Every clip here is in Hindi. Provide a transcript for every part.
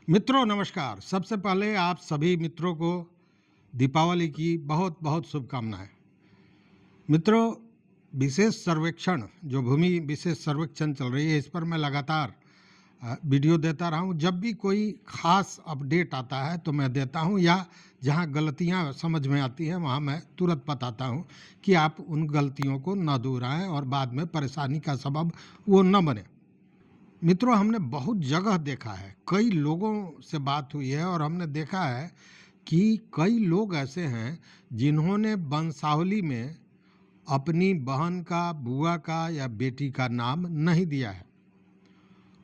मित्रों नमस्कार। सबसे पहले आप सभी मित्रों को दीपावली की बहुत बहुत शुभकामनाएं। मित्रों, विशेष सर्वेक्षण जो भूमि विशेष सर्वेक्षण चल रही है, इस पर मैं लगातार वीडियो देता रहा हूं। जब भी कोई खास अपडेट आता है तो मैं देता हूं, या जहां गलतियां समझ में आती हैं वहां मैं तुरंत बताता हूं कि आप उन गलतियों को न दोहराएं और बाद में परेशानी का सबब वो न बने। मित्रों, हमने बहुत जगह देखा है, कई लोगों से बात हुई है और हमने देखा है कि कई लोग ऐसे हैं जिन्होंने वंशावली में अपनी बहन का, बुआ का या बेटी का नाम नहीं दिया है।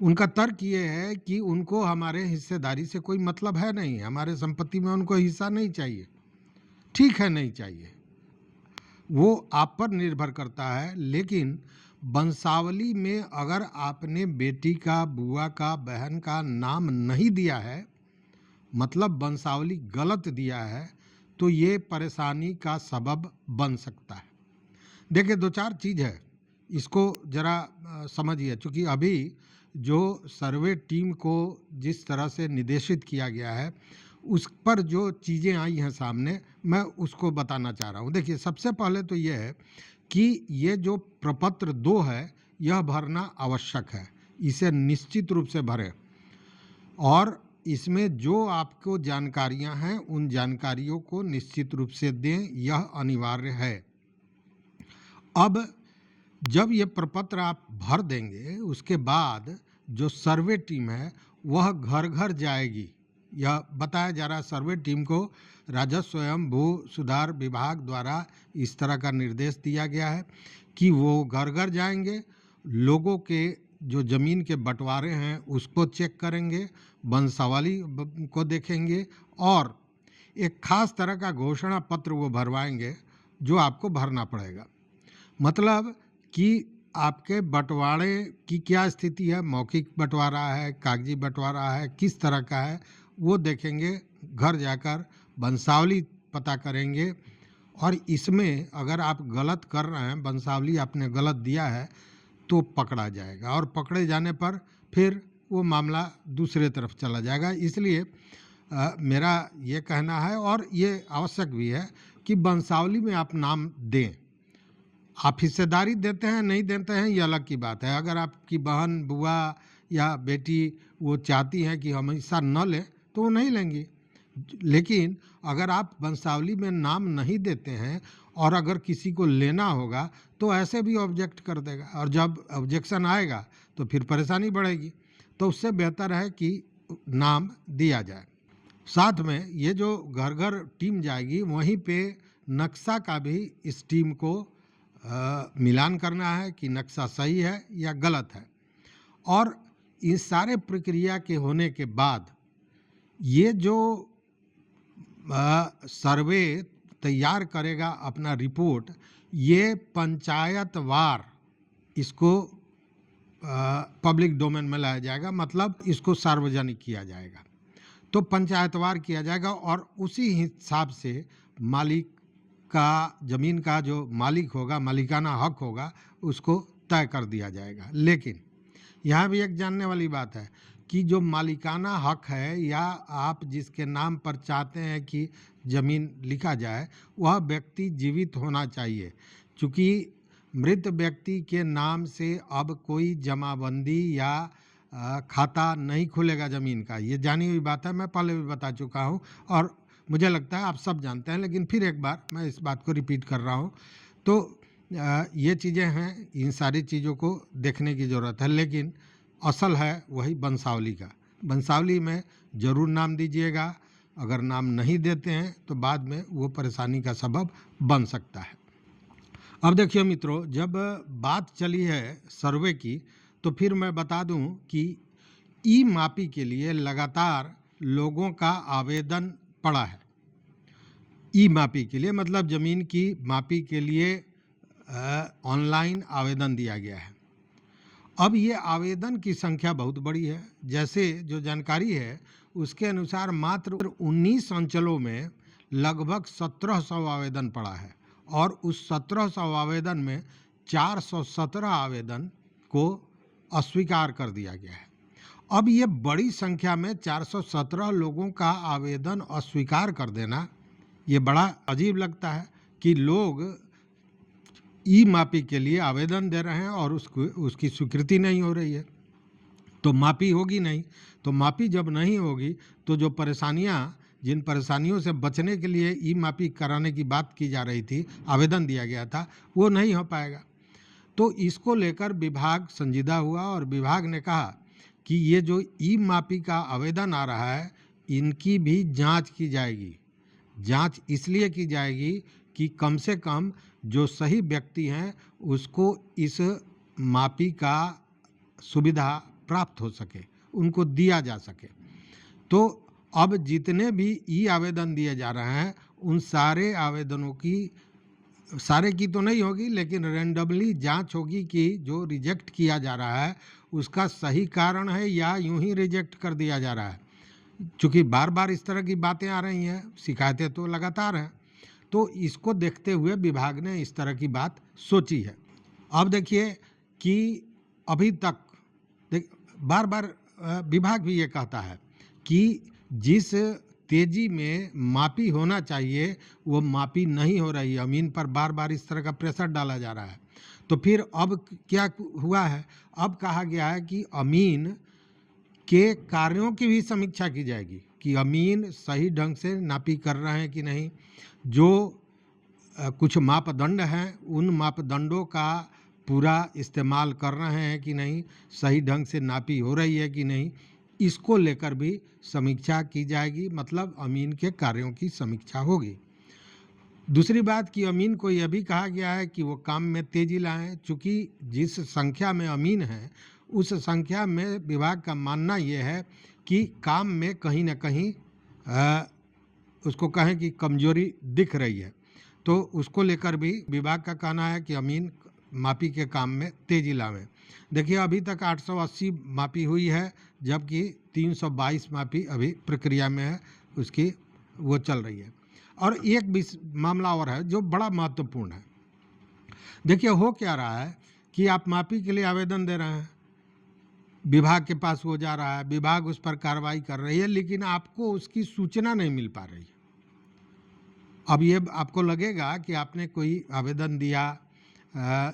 उनका तर्क ये है कि उनको हमारे हिस्सेदारी से कोई मतलब है नहीं, हमारे संपत्ति में उनको हिस्सा नहीं चाहिए। ठीक है, नहीं चाहिए, वो आप पर निर्भर करता है, लेकिन वंशावली में अगर आपने बेटी का, बुआ का, बहन का नाम नहीं दिया है, मतलब वंशावली गलत दिया है, तो ये परेशानी का सबब बन सकता है। देखिए, दो चार चीज़ है, इसको ज़रा समझिए। चूँकि अभी जो सर्वे टीम को जिस तरह से निर्देशित किया गया है, उस पर जो चीज़ें आई हैं सामने, मैं उसको बताना चाह रहा हूँ। देखिए, सबसे पहले तो ये है कि ये जो प्रपत्र 2 है, यह भरना आवश्यक है। इसे निश्चित रूप से भरें और इसमें जो आपको जानकारियां हैं, उन जानकारियों को निश्चित रूप से दें, यह अनिवार्य है। अब जब ये प्रपत्र आप भर देंगे, उसके बाद जो सर्वे टीम है वह घर घर जाएगी। यह बताया जा रहा है, सर्वे टीम को राजस्व एवं भू सुधार विभाग द्वारा इस तरह का निर्देश दिया गया है कि वो घर घर जाएंगे, लोगों के जो ज़मीन के बंटवारे हैं उसको चेक करेंगे, वंशावली को देखेंगे और एक खास तरह का घोषणा पत्र वो भरवाएंगे जो आपको भरना पड़ेगा। मतलब कि आपके बंटवारे की क्या स्थिति है, मौखिक बंटवारा है, कागजी बंटवारा है, किस तरह का है, वो देखेंगे। घर जाकर वंशावली पता करेंगे और इसमें अगर आप गलत कर रहे हैं, वंशावली आपने गलत दिया है, तो पकड़ा जाएगा और पकड़े जाने पर फिर वो मामला दूसरे तरफ चला जाएगा। इसलिए मेरा ये कहना है, और ये आवश्यक भी है, कि वंशावली में आप नाम दें। आप हिस्सेदारी देते हैं नहीं देते हैं ये अलग की बात है। अगर आपकी बहन, बुआ या बेटी वो चाहती हैं कि हम हिस्सा न लें तो वो नहीं लेंगी, लेकिन अगर आप वंशावली में नाम नहीं देते हैं और अगर किसी को लेना होगा तो ऐसे भी ऑब्जेक्ट कर देगा, और जब ऑब्जेक्शन आएगा तो फिर परेशानी बढ़ेगी। तो उससे बेहतर है कि नाम दिया जाए। साथ में ये जो घर घर टीम जाएगी, वहीं पे नक्शा का भी इस टीम को मिलान करना है कि नक्शा सही है या गलत है। और इस सारे प्रक्रिया के होने के बाद ये जो सर्वे तैयार करेगा अपना रिपोर्ट, ये पंचायतवार इसको पब्लिक डोमेन में लाया जाएगा, मतलब इसको सार्वजनिक किया जाएगा। तो पंचायतवार किया जाएगा और उसी हिसाब से मालिक का, ज़मीन का जो मालिक होगा, मालिकाना हक होगा, उसको तय कर दिया जाएगा। लेकिन यहाँ भी एक जानने वाली बात है कि जो मालिकाना हक है या आप जिसके नाम पर चाहते हैं कि ज़मीन लिखा जाए, वह व्यक्ति जीवित होना चाहिए। चूँकि मृत व्यक्ति के नाम से अब कोई जमाबंदी या खाता नहीं खुलेगा ज़मीन का, ये जानी हुई बात है, मैं पहले भी बता चुका हूँ और मुझे लगता है आप सब जानते हैं, लेकिन फिर एक बार मैं इस बात को रिपीट कर रहा हूँ। तो ये चीज़ें हैं, इन सारी चीज़ों को देखने की ज़रूरत है। लेकिन असल है वही वंशावली का। वंशावली में ज़रूर नाम दीजिएगा, अगर नाम नहीं देते हैं तो बाद में वो परेशानी का सबब बन सकता है। अब देखिए मित्रों, जब बात चली है सर्वे की, तो फिर मैं बता दूं कि ई मापी के लिए लगातार लोगों का आवेदन पड़ा है। ई मापी के लिए मतलब ज़मीन की मापी के लिए ऑनलाइन आवेदन दिया गया है। अब ये आवेदन की संख्या बहुत बड़ी है। जैसे जो जानकारी है उसके अनुसार मात्र 19 अंचलों में लगभग 1700 आवेदन पड़ा है और उस 1700 आवेदन में 417 आवेदन को अस्वीकार कर दिया गया है। अब ये बड़ी संख्या में 417 लोगों का आवेदन अस्वीकार कर देना ये बड़ा अजीब लगता है कि लोग ई मापी के लिए आवेदन दे रहे हैं और उसकी स्वीकृति नहीं हो रही है। तो मापी होगी नहीं, तो मापी जब नहीं होगी तो जो परेशानियां, जिन परेशानियों से बचने के लिए ई मापी कराने की बात की जा रही थी, आवेदन दिया गया था, वो नहीं हो पाएगा। तो इसको लेकर विभाग संजीदा हुआ और विभाग ने कहा कि ये जो ई मापी का आवेदन आ रहा है, इनकी भी जांच की जाएगी। जांच इसलिए की जाएगी कि कम से कम जो सही व्यक्ति हैं उसको इस मापी का सुविधा प्राप्त हो सके, उनको दिया जा सके। तो अब जितने भी ई आवेदन दिए जा रहे हैं उन सारे आवेदनों की, सारे की तो नहीं होगी लेकिन रैंडमली जांच होगी कि जो रिजेक्ट किया जा रहा है उसका सही कारण है या यूं ही रिजेक्ट कर दिया जा रहा है। चूँकि बार बार इस तरह की बातें आ रही हैं, शिकायतें तो लगातार हैं, तो इसको देखते हुए विभाग ने इस तरह की बात सोची है। अब देखिए कि अभी तक बार बार विभाग भी ये कहता है कि जिस तेजी में मापी होना चाहिए वो मापी नहीं हो रही है। अमीन पर बार बार इस तरह का प्रेशर डाला जा रहा है। तो फिर अब क्या हुआ है, अब कहा गया है कि अमीन के कार्यों की भी समीक्षा की जाएगी कि अमीन सही ढंग से नापी कर रहे हैं कि नहीं, जो कुछ मापदंड हैं उन मापदंडों का पूरा इस्तेमाल कर रहे हैं कि नहीं, सही ढंग से नापी हो रही है कि नहीं, इसको लेकर भी समीक्षा की जाएगी। मतलब अमीन के कार्यों की समीक्षा होगी। दूसरी बात कि अमीन को यह भी कहा गया है कि वो काम में तेजी लाएं। चूँकि जिस संख्या में अमीन हैं उस संख्या में विभाग का मानना ये है कि काम में कहीं ना कहीं उसको कहें कि कमजोरी दिख रही है। तो उसको लेकर भी विभाग का कहना है कि अमीन मापी के काम में तेजी लावें। देखिए अभी तक 880 मापी हुई है, जबकि 322 मापी अभी प्रक्रिया में है, उसकी वो चल रही है। और एक मामला और है जो बड़ा महत्वपूर्ण है। देखिए हो क्या रहा है कि आप मापी के लिए आवेदन दे रहे हैं, विभाग के पास वो जा रहा है, विभाग उस पर कार्रवाई कर रही है, लेकिन आपको उसकी सूचना नहीं मिल पा रही है। अब ये आपको लगेगा कि आपने कोई आवेदन दिया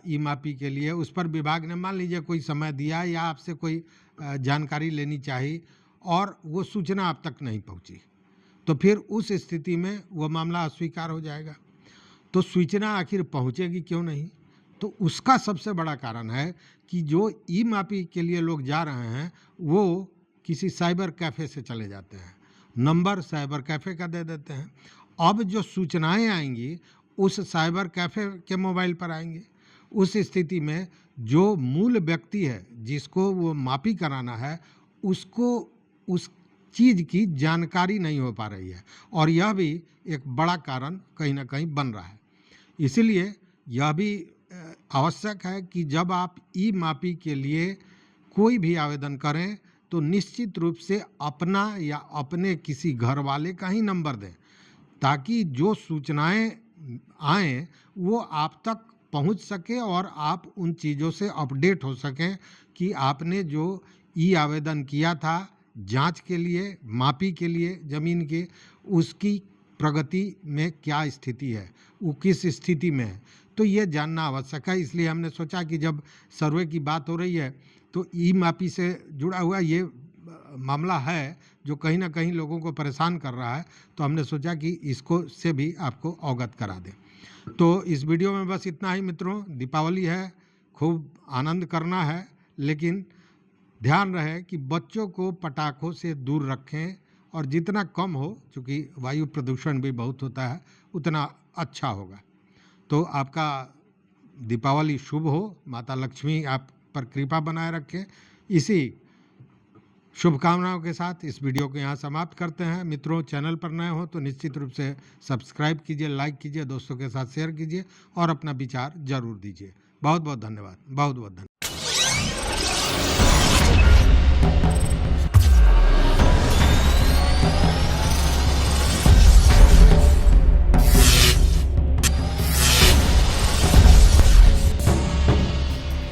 ई मापी के लिए, उस पर विभाग ने मान लीजिए कोई समय दिया या आपसे कोई जानकारी लेनी चाहिए और वो सूचना आप तक नहीं पहुंची, तो फिर उस स्थिति में वो मामला अस्वीकार हो जाएगा। तो सूचना आखिर पहुंचेगी क्यों नहीं? तो उसका सबसे बड़ा कारण है कि जो ई मापी के लिए लोग जा रहे हैं वो किसी साइबर कैफ़े से चले जाते हैं, नंबर साइबर कैफ़े का दे देते हैं। अब जो सूचनाएं आएंगी उस साइबर कैफ़े के मोबाइल पर आएंगे। उस स्थिति में जो मूल व्यक्ति है जिसको वो मापी कराना है उसको उस चीज़ की जानकारी नहीं हो पा रही है, और यह भी एक बड़ा कारण कहीं ना कहीं बन रहा है। इसलिए यह भी आवश्यक है कि जब आप ई मापी के लिए कोई भी आवेदन करें तो निश्चित रूप से अपना या अपने किसी घर वाले का ही नंबर दें, ताकि जो सूचनाएं आएँ वो आप तक पहुंच सके और आप उन चीज़ों से अपडेट हो सकें कि आपने जो ई आवेदन किया था जांच के लिए, मापी के लिए ज़मीन के, उसकी प्रगति में क्या स्थिति है, वो किस स्थिति में है। तो ये जानना आवश्यक है। इसलिए हमने सोचा कि जब सर्वे की बात हो रही है तो ई मापी से जुड़ा हुआ ये मामला है जो कहीं ना कहीं लोगों को परेशान कर रहा है, तो हमने सोचा कि इसको से भी आपको अवगत करा दें। तो इस वीडियो में बस इतना ही मित्रों। दीपावली है, खूब आनंद करना है, लेकिन ध्यान रहे कि बच्चों को पटाखों से दूर रखें और जितना कम हो, चूँकि वायु प्रदूषण भी बहुत होता है, उतना अच्छा होगा। तो आपका दीपावली शुभ हो, माता लक्ष्मी आप पर कृपा बनाए रखें। इसी शुभकामनाओं के साथ इस वीडियो को यहाँ समाप्त करते हैं। मित्रों, चैनल पर नए हो तो निश्चित रूप से सब्सक्राइब कीजिए, लाइक कीजिए, दोस्तों के साथ शेयर कीजिए और अपना विचार जरूर दीजिए। बहुत बहुत धन्यवाद, बहुत बहुत धन्यवाद।